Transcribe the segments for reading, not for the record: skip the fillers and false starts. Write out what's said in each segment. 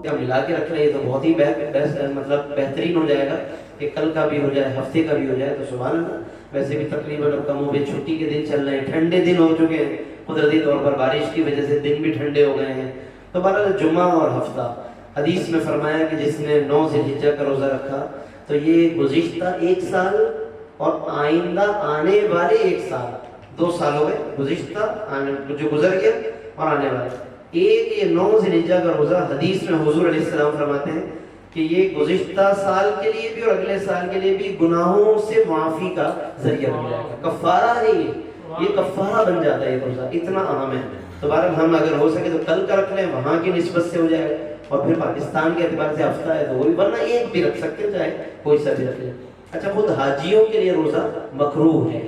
یا ملا کے رکھ لیں یہ تو بہت ہی مطلب بہترین ہو جائے گا کہ کل کا بھی ہو جائے ہفتے کا بھی ہو جائے تو سبحان اللہ. ویسے بھی تقریباً اب کم و بیش چھٹی کے دن چل رہے ہیں, ٹھنڈے دن ہو چکے ہیں, قدرتی طور پر بارش کی وجہ سے دن بھی ٹھنڈے ہو گئے ہیں. تو بہرحال جمعہ اور ہفتہ حدیث میں فرمایا کہ جس نے 9 ذی الحجہ کا روزہ رکھا تو یہ گزشتہ 1 سال اور آئندہ آنے والے 1 سال, 2 سال ہو گئے, گزشتہ جو گزر گیا اور آنے والے ایک, یہ 9 ذی الحجہ کا روزہ حدیث میں حضور علیہ السلام فرماتے ہیں کہ یہ گزشتہ سال کے لیے بھی اور اگلے سال کے لیے بھی گناہوں سے معافی کا ذریعہ بن جائے گا. کفارہ ہے یہ کفارہ بن جاتا ہے یہ روزہ, اتنا اہم ہے. تو بہرحال ہم اگر ہو سکے تو کل کا رکھ لیں, وہاں کی نسبت سے ہو جائے گا, اور پھر پاکستان کے اعتبار سے ہفتہ ہے تو وہ بھی, ورنہ ایک بھی رکھ سکتے ہیں, چاہے کوئی سا بھی رکھ لیں. اچھا, خود حاجیوں کے لیے روزہ مکروہ ہے,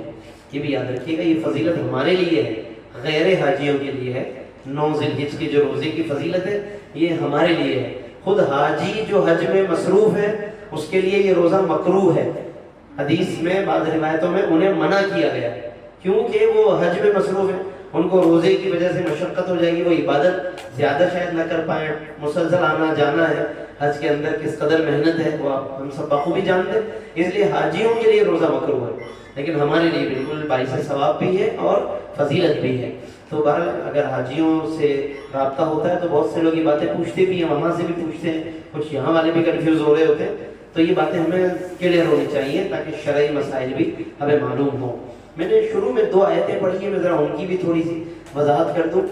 یہ بھی یاد رکھیے گا. یہ فضیلت ہمارے لیے ہے, غیر حاجیوں کے لیے ہے. 9 ذی الحجہ کی جو روزے کی فضیلت ہے یہ ہمارے لیے ہے. خود حاجی جو حج میں مصروف ہے اس کے لیے یہ روزہ مکروہ ہے. حدیث میں بعض روایتوں میں انہیں منع کیا گیا ہے کیونکہ وہ حج میں مصروف ہیں, ان کو روزے کی وجہ سے مشقت ہو جائے گی, وہ عبادت زیادہ شاید نہ کر پائیں, مسلسل آنا جانا ہے, حج کے اندر کس قدر محنت ہے وہ ہم سب بخوبی جانتے ہیں. اس لیے حاجیوں کے لیے روزہ مکروہ ہے, لیکن ہمارے لیے بالکل باعث ثواب بھی ہے اور فضیلت بھی ہے. تو بہرحال اگر حاجیوں سے رابطہ ہوتا ہے تو بہت سے لوگ یہ باتیں پوچھتے بھی ہیں, وہاں سے بھی پوچھتے ہیں, کچھ یہاں والے بھی کنفیوز ہو رہے ہوتے ہیں. تو یہ باتیں ہمیں کلیئر ہونی چاہیے تاکہ شرعی مسائل بھی ہمیں معلوم ہوں. میں نے شروع میں 2 آیتیں پڑھی ہیں, میں ذرا ان کی بھی تھوڑی سی وضاحت کر دوں.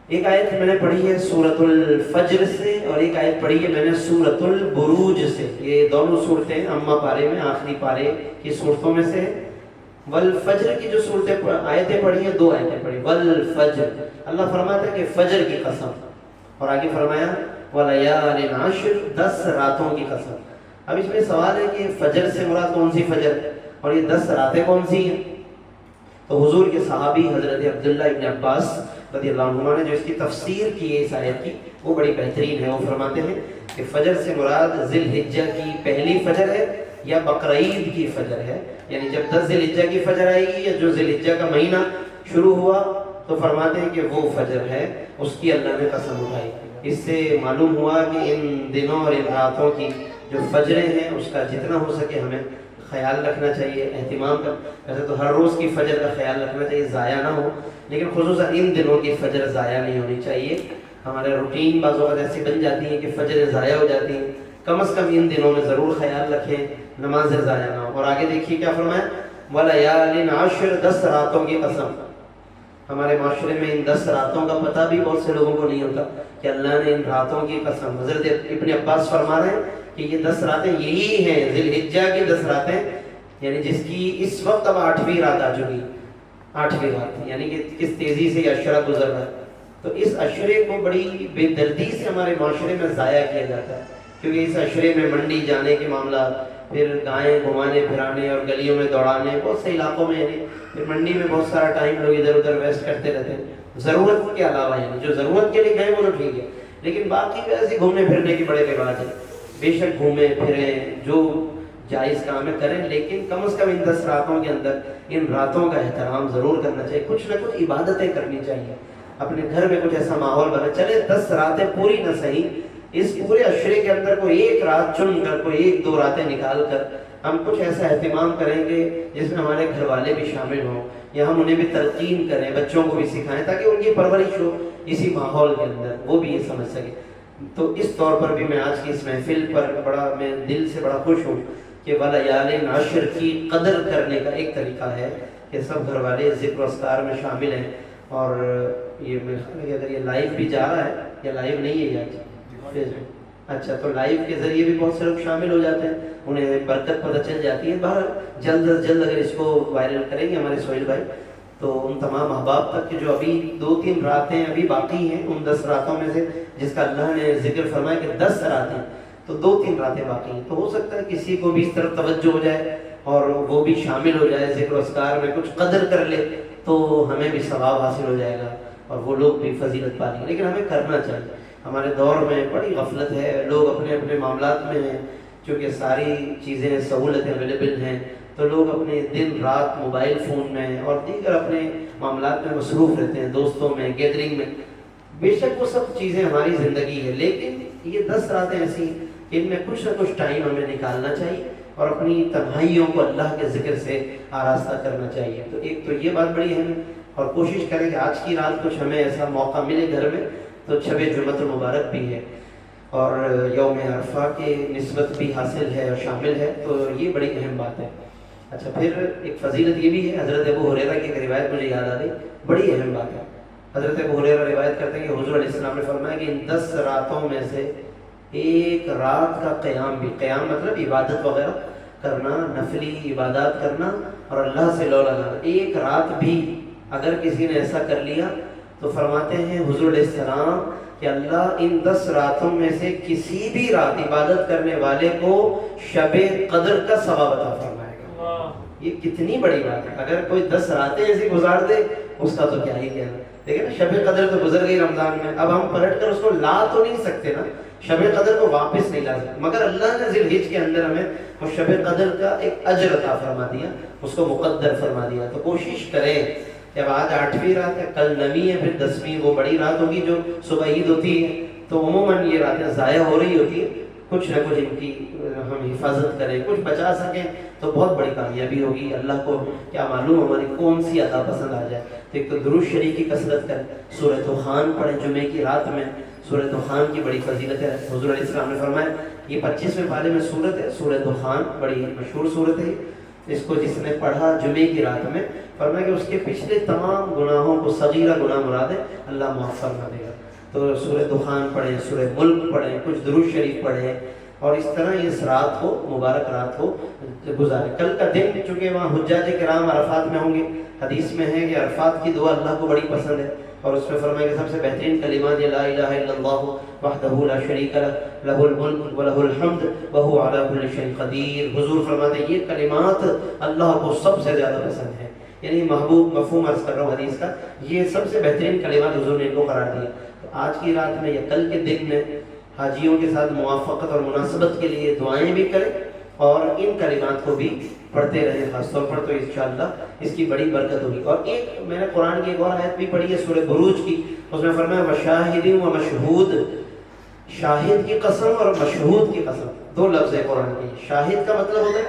ایک آیت میں نے پڑھی ہے سورۃ الفجر سے, اور ایک آیت پڑھی ہے میں نے سورۃ البروج سے. یہ دونوں صورتیں اما پارے میں آخری پارے کی صورتوں میں سے ہے. والفجر کی جو صورتیں آیتیں پڑھی ہیں, 2 آیتیں پڑھی. والفجر, اللہ فرماتا ہے کہ فجر کی قسم, اور آگے فرمایا ولیال عشر, 10 راتوں کی قسم. اب اس میں سوال ہے کہ فجر سے مراد کون سی فجر اور یہ 10 راتیں کون سی ہیں؟ تو حضور کے صحابی حضرت عبداللہ ابن عباس رضی اللہ عنہما نے جو اس کی تفسیر کی ہے اس آیت کی وہ بڑی بہترین ہے. وہ فرماتے ہیں کہ فجر سے مراد ذی الحجہ کی پہلی فجر ہے یا بقرعید کی فجر ہے, یعنی جب 10 ذی الحجہ کی فجر آئے گی یا جو ذی الحجہ کا مہینہ شروع ہوا تو فرماتے ہیں کہ وہ فجر ہے, اس کی اللہ نے قسم اٹھائی. اس سے معلوم ہوا کہ ان دنوں اور ان راتوں کی جو فجریں ہیں اس کا جتنا ہو سکے ہمیں خیال رکھنا چاہیے, اہتمام کر. ویسے تو ہر روز کی فجر کا خیال رکھنا چاہیے, ضائع نہ ہو, لیکن خصوصاً ان دنوں کی فجر ضائع نہیں ہونی چاہیے. ہمارے روٹین بعض اوقات ایسی بن جاتی ہیں کہ فجر ضائع ہو جاتی ہیں, کم از کم ان دنوں میں ضرور خیال رکھیں نماز ضائع نہ ہو. اور آگے دیکھیے کیا فرمایا, ولیال عشر, 10 راتوں کی قسم. ہمارے معاشرے میں ان 10 راتوں کا پتہ بھی بہت سے لوگوں کو نہیں ہوتا کہ اللہ نے ان راتوں کی قسم. حضرت ابن عباس فرما رہے ہیں کہ یہ 10 راتیں یہی ہیں, ذی الحجہ کی 10 راتیں, یعنی جس کی اس وقت اب 8ویں رات آ چکی, 8ویں رات, یعنی کہ کس تیزی سے یہ عشرہ گزر رہا ہے. تو اس عشرے کو بڑی بے دردی سے ہمارے معاشرے میں ضائع کیا جاتا ہے, کیونکہ اس عشرے میں منڈی جانے کے معاملات, پھر گائیں گھمانے پھرانے اور گلیوں میں دوڑانے, بہت سے علاقوں میں یعنی پھر منڈی میں بہت سارا ٹائم لوگ ادھر ادھر ویسٹ کرتے رہتے ہیں ضرورت کے علاوہ. یعنی جو ضرورت کے لیے گئے وہ تو ٹھیک ہے, لیکن باقی ویسے گھومنے پھرنے کی بڑے رواج ہے. بے شک گھومیں پھریں, جو جائز کام ہے کریں, لیکن کم از کم ان 10 راتوں کے اندر ان راتوں کا احترام ضرور کرنا چاہیے. کچھ نہ کچھ عبادتیں کرنی چاہیے, اپنے گھر میں کچھ ایسا ماحول بنا. چلے 10 راتیں پوری نہ صحیح, اس پورے عشرے کے اندر کوئی 1 رات چن کر, کوئی 1-2 راتیں نکال کر ہم کچھ ایسا اہتمام کریں گے جس میں ہمارے گھر والے بھی شامل ہوں, یا ہم انہیں بھی تلقین کریں, بچوں کو بھی سکھائیں تاکہ ان کی پرورش ہو اسی ماحول کے اندر, وہ بھی یہ سمجھ سکے. تو اس طور پر بھی میں آج کی اس محفل پر میں دل سے بڑا خوش ہوں کہ ولیال عشر کی قدر کرنے کا ایک طریقہ ہے کہ سب گھر والے ذکر و اذکار میں شامل ہیں. اور یہ میں اگر یہ لائیو بھی جا رہا ہے یا لائیو نہیں ہے آج, اچھا, تو لائیو کے ذریعے بھی بہت سے لوگ شامل ہو جاتے ہیں, انہیں برکت پتہ چل جاتی ہے. باہر جلد از جلد اگر اس کو وائرل کریں گے ہمارے سہیل بھائی تو ان تمام احباب تک کہ جو ابھی 2-3 راتیں ابھی باقی ہیں, ان 10 راتوں میں سے جس کا اللہ نے ذکر فرمایا کہ 10 راتیں, تو 2-3 راتیں باقی ہیں. تو ہو سکتا ہے کسی کو بھی اس طرف توجہ ہو جائے اور وہ بھی شامل ہو جائے, ذکر و اذکار میں کچھ قدر کر لے, تو ہمیں بھی ثواب حاصل ہو جائے گا اور وہ لوگ بھی فضیلت پا لیں گے. لیکن ہمیں کرنا چاہیے. ہمارے دور میں بڑی غفلت ہے, لوگ اپنے اپنے معاملات میں ہیں, چونکہ ساری چیزیں سہولتیں اویلیبل ہیں, تو لوگ اپنے دن رات موبائل فون میں اور دیگر اپنے معاملات میں مصروف رہتے ہیں, دوستوں میں, گیدرنگ میں. بے شک وہ سب چیزیں ہماری زندگی ہے، لیکن یہ 10 راتیں ایسی ہیں کہ ان میں کچھ نہ کچھ ٹائم ہمیں نکالنا چاہیے اور اپنی تنہائیوں کو اللہ کے ذکر سے آراستہ کرنا چاہیے. تو ایک تو یہ بات بڑی اہم ہے، اور کوشش کریں کہ آج کی رات کچھ ہمیں ایسا موقع ملے گھر میں تو شب جمعۃ المبارک بھی ہے اور یوم عرفہ کے نسبت بھی حاصل ہے اور شامل ہے، تو یہ بڑی اہم بات ہے. اچھا، پھر ایک فضیلت یہ بھی ہے، حضرت ابو ہریرہ کی ایک روایت مجھے یاد آ گئی، بڑی اہم بات ہے. حضرت ابو ہریرہ روایت کرتے ہیں کہ حضور علیہ السلام نے فرمایا کہ ان 10 راتوں میں سے ایک رات کا قیام بھی، قیام مطلب عبادت وغیرہ کرنا، نفلی عبادات کرنا اور اللہ سے لو لگانا، ایک رات بھی اگر کسی نے ایسا کر لیا تو فرماتے ہیں حضور علیہ السلام کہ اللہ ان 10 راتوں میں سے کسی بھی رات عبادت کرنے والے کو شب قدر کا ثواب عطا فرمائے گا. یہ کتنی بڑی بات ہے. اگر کوئی 10 راتیں ایسی گزار دے اس کا تو کیا ہی کہنا. دیکھیں نا، شب قدر تو گزر گئی رمضان میں، اب ہم پلٹ کر اس کو لا تو نہیں سکتے نا، شب قدر کو واپس نہیں لا سکتے، مگر اللہ نے ذی الحجہ کے اندر ہمیں وہ شب قدر کا ایک اجر عطا فرما دیا، اس کو مقدر فرما دیا. تو کوشش کریں، جب آج 8ویں رات ہے، کل 9ویں ہے، پھر 10ویں وہ بڑی رات ہوگی جو صبح عید ہوتی ہے، تو عموماً یہ راتیں ضائع ہو رہی ہوتی ہے. کچھ نہ کچھ ان کی ہم حفاظت کریں، کچھ بچا سکیں تو بہت بڑی کامیابی ہوگی. اللہ کو کیا معلوم ہماری کون سی عطا پسند آ جائے. تو ایک تو درود شریف کی کثرت کریں، سورہ دخان پڑھیں جمعے کی رات میں. سورہ دخان کی بڑی فضیلت ہے. حضور علیہ السلام نے فرمایا یہ 25ویں پارے میں سورت ہے، سورہ دخان بڑی مشہور سورت ہے. اس کو جس نے پڑھا جمعے کی رات میں، فرمایا کہ اس کے پچھلے تمام گناہوں کو، صغیرہ گناہ مراد ہے، اللہ معاف فرما دے گا. تو سورہ دخان پڑھیں، سورہ ملک پڑھیں، کچھ درود شریف پڑھیں، اور اس طرح اس رات کو، مبارک رات کو گزاریں. کل کا دن چونکہ وہاں حجاج کرام عرفات میں ہوں گے، حدیث میں ہے کہ عرفات کی دعا اللہ کو بڑی پسند ہے، اور اس میں فرمایا کہ سب سے بہترین کلمات یہ لا الہ الا اللہ وحدہ لا شریک لہ لہ الملک ولہ الحمد وہو علی کل شیء قدیر. حضور فرماتے ہیں یہ کلمات اللہ کو سب سے زیادہ پسند ہے، یعنی محبوب، مفہوم عرض کر رہا ہوں حدیث کا، یہ سب سے بہترین کلمات حضور نے ان کو قرار دیا. تو آج کی رات میں یا کل کے دن میں حاجیوں کے ساتھ موافقت اور مناسبت کے لیے دعائیں بھی کریں اور ان کلمات کو بھی پڑھتے رہیں خاص طور پر، تو انشاءاللہ اس کی بڑی برکت ہوگی. اور ایک میں نے قرآن کی ایک اور آیت بھی پڑھی ہے سورہ بروج کی، اس میں فرمایا وشاہد و مشہود، شاہد کی قسم اور مشہود کی قسم، دو لفظ ہے قرآن کی. شاہد کا مطلب ہوتا ہے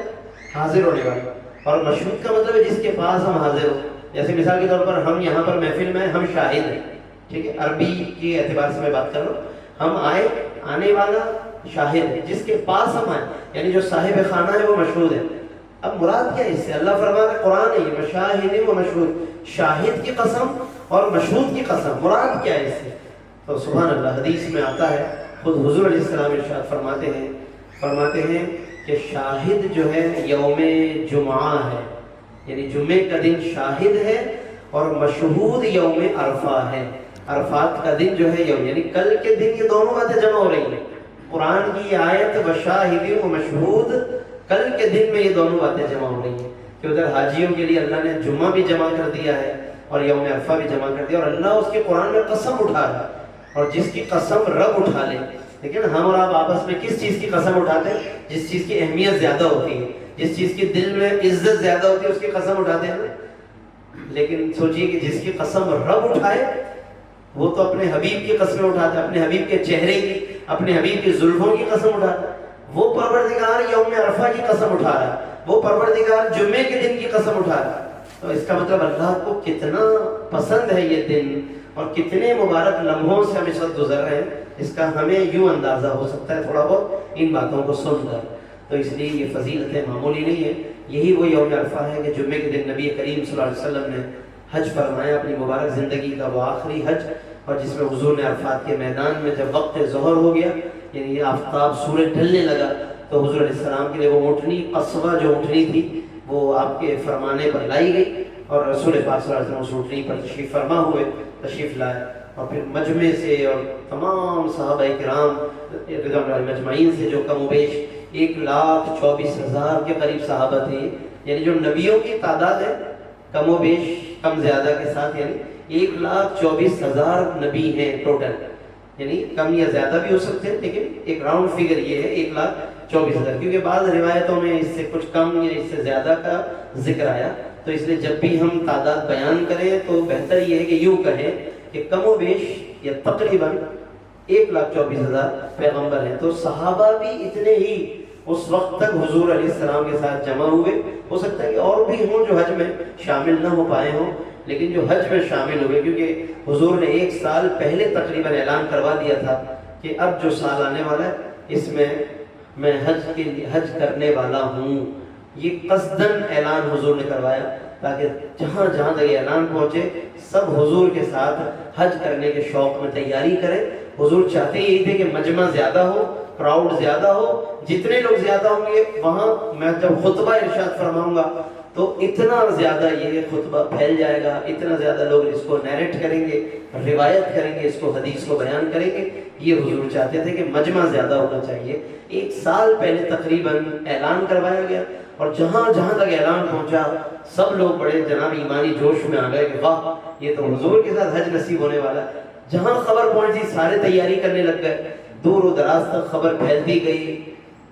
حاضر ہونے والا، اور مشہود کا مطلب ہے جس کے پاس ہم حاضر ہوں. جیسے مثال کے طور پر ہم یہاں پر محفل میں ہم شاہد ہیں، ٹھیک ہے، عربی کے اعتبار سے میں بات کر رہا ہوں. ہم آئے، آنے والا شاہد ہے، جس کے پاس ہم آئے یعنی جو صاحب خانہ ہے وہ مشہود ہے. اب مراد کیا ہے اس سے؟ اللہ فرماتا ہے قرآن ہے یہ مشاہد و مشہود، شاہد کی قسم اور مشہود کی قسم، مراد کیا ہے اس سے؟ تو سبحان اللہ، حدیث میں آتا ہے، خود حضور علیہ السلام ارشاد فرماتے ہیں کہ شاہد جو ہے یوم جمعہ ہے، یعنی جمعے کا دن شاہد ہے، اور مشہود یوم عرفہ ہے، عرفات کا دن جو ہے یوم، یعنی کل کے دن یہ دونوں باتیں جمع ہو رہی ہیں. قرآن کی آیت وشاہد و مشہود، کل کے دن میں یہ دونوں باتیں جمع ہو رہی ہیں کہ ادھر حاجیوں کے لیے اللہ نے جمعہ بھی جمع کر دیا ہے اور یوم عرفہ بھی جمع کر دیا، اور اللہ اس کے قرآن میں قسم اٹھا رہا ہے. اور جس کی قسم رب اٹھا لے، لیکن ہم اور آپ آپس میں کس چیز کی قسم اٹھاتے ہیں؟ جس چیز کی اہمیت زیادہ ہوتی ہے، جس چیز کی دل میں عزت زیادہ ہوتی ہے اس کی قسم اٹھاتے ہیں نا. لیکن سوچئے کہ جس کی قسم رب اٹھائے وہ تو اپنے حبیب کی قسمیں اٹھاتا ہے، اپنے حبیب کے چہرے کی، اپنے حبیب کی زلفوں کی قسم اٹھاتا ہے. وہ پروردگار یوم عرفہ کی قسم اٹھا رہا ہے، وہ پروردگار جمعے کے دن کی قسم اٹھا رہا ہے. تو اس کا مطلب اللہ کو کتنا پسند ہے یہ دن، اور کتنے مبارک لمحوں سے ہم اس وقت گزر رہے ہیں، اس کا ہمیں یوں اندازہ ہو سکتا ہے تھوڑا بہت ان باتوں کو سن کر. تو اس لیے یہ فضیلتیں معمولی نہیں ہے. یہی وہ یوم عرفہ ہے کہ جمعے کے دن نبی کریم صلی اللہ علیہ وسلم نے حج فرمایا، اپنی مبارک زندگی کا وہ آخری حج، اور جس میں حضور نے عرفات کے میدان میں جب وقت ظہر ہو گیا، یعنی آفتاب سورج ڈھلنے لگا، تو حضور علیہ السلام کے لیے وہ اونٹنی، قصوہ جو اونٹنی تھی، وہ آپ کے فرمانے پر لائی گئی، اور رسول پاک صلی اللہ علیہ وسلم اس اونٹنی پر تشریف فرما ہوئے، تشریف لائے. اور پھر مجمع سے اور تمام صحابہ کرام رضوان اللہ مجمعین سے، جو کم و بیش 1,24,000 کے قریب صحابہ تھے، یعنی جو نبیوں کی تعداد ہے کم و بیش کم زیادہ کے ساتھ، یعنی 1,24,000 نبی ہیں ٹوٹل، یعنی کم یا زیادہ بھی ہو سکتے ہیں، لیکن ایک راؤنڈ فگر یہ ہے 1,24,000، کیونکہ بعض روایتوں میں اس سے کچھ کم یا اس سے زیادہ کا ذکر آیا. تو اس لیے جب بھی ہم تعداد بیان کریں تو بہتر یہ ہے کہ یوں کہیں کہ کم و بیش یا تقریباً 1,24,000 پیغمبر ہیں. تو صحابہ بھی اتنے ہی اس وقت تک حضور علیہ السلام کے ساتھ جمع ہوئے. ہو سکتا ہے کہ اور بھی ہوں جو حج میں شامل نہ ہو پائے ہوں، لیکن جو حج میں شامل ہوئے، کیونکہ حضور نے 1 سال پہلے تقریباً اعلان کروا دیا تھا کہ اب جو سال آنے والا ہے اس میں حج کرنے والا ہوں. یہ قصداً اعلان حضور نے کروایا تاکہ جہاں جہاں تک یہ اعلان پہنچے سب حضور کے ساتھ حج کرنے کے شوق میں تیاری کریں. حضور چاہتے یہی تھے کہ مجمع زیادہ ہو، کراؤڈ زیادہ ہو. جتنے لوگ زیادہ ہوں گے وہاں میں جب خطبہ ارشاد فرماؤں گا تو اتنا زیادہ یہ خطبہ پھیل جائے گا، اتنا زیادہ لوگ اس کو نیریٹ کریں گے، روایت کریں گے، اس کو حدیث کو بیان کریں گے. یہ حضور چاہتے تھے کہ مجمع زیادہ ہونا چاہیے. 1 سال پہلے تقریباً اعلان کروایا گیا اور جہاں جہاں تک اعلان پہنچا سب لوگ بڑے جناب ایمانی جوش میں آ گئے کہ واہ یہ تو حضور کے ساتھ حج نصیب ہونے والا ہے. جہاں خبر پہنچی سارے تیاری کرنے لگ گئے. دور و دراز تک خبر پھیلتی گئی.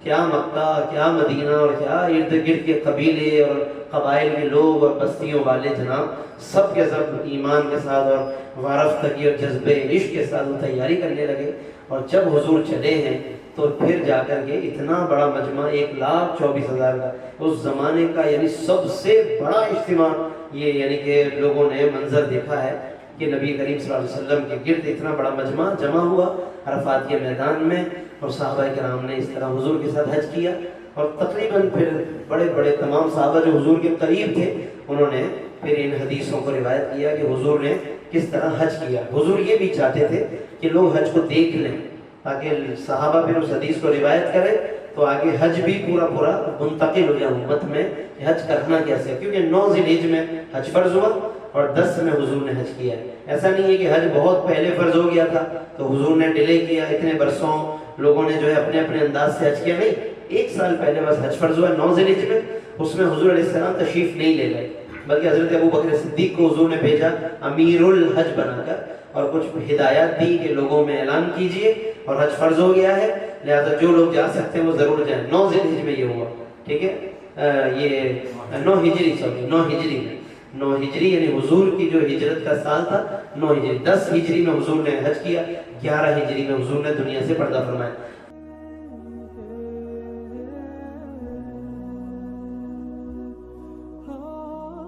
کیا مکہ، کیا مدینہ اور کیا ارد گرد کے قبیلے اور قبائل کے لوگ اور بستیوں والے جناب سب کے سب ایمان کے ساتھ اور وارفتگی اور جذبے عشق کے ساتھ وہ تیاری کرنے لگے. اور جب حضور چلے ہیں تو پھر جا کر کے اتنا بڑا مجمع 1,24,000 کا اس زمانے کا یعنی سب سے بڑا اجتماع یہ یعنی کہ لوگوں نے منظر دیکھا ہے کہ نبی کریم صلی اللہ علیہ وسلم کے گرد اتنا بڑا مجمع جمع ہوا عرفات کے میدان میں. اور صحابہ کرام نے اس طرح حضور کے ساتھ حج کیا. اور تقریباً پھر بڑے بڑے تمام صحابہ جو حضور کے قریب تھے انہوں نے پھر ان حدیثوں کو روایت کیا کہ حضور نے کس طرح حج کیا. حضور یہ بھی چاہتے تھے کہ لوگ حج کو دیکھ لیں تاکہ صحابہ پھر اس حدیث کو روایت کریں تو آگے حج بھی پورا منتقل ہو جائے امت میں کہ حج کرنا کیسے. کیونکہ 9 ذی الحجہ میں حج فرض ہوا اور 10 میں حضور نے حج کیا ہے. ایسا نہیں ہے کہ حج بہت پہلے فرض ہو گیا تھا تو حضور نے ڈیلے کیا، اتنے برسوں لوگوں نے جو ہے اپنے اپنے انداز سے حج کیا. نہیں، 1 سال پہلے بس حج فرض ہوا 9 ذی الحجہ میں. اس میں حضور علیہ السلام تشریف نہیں لے گئے بلکہ حضرت ابو بکر صدیق کو حضور نے بھیجا امیر الحج بنا کر اور کچھ ہدایات دی کہ لوگوں میں اعلان کیجئے اور حج فرض ہو گیا ہے لہذا جو لوگ جا سکتے ہیں وہ ضرور جائیں. 9 ذی الحجہ میں یہ ہوا. ٹھیک ہے، یہ 9 ہجری یعنی حضور کی جو ہجرت کا سال تھا 9 ہجری. 10 ہجری میں حضور نے حج کیا، 11 ہجری میں حضور نے دنیا سے پردہ فرمایا.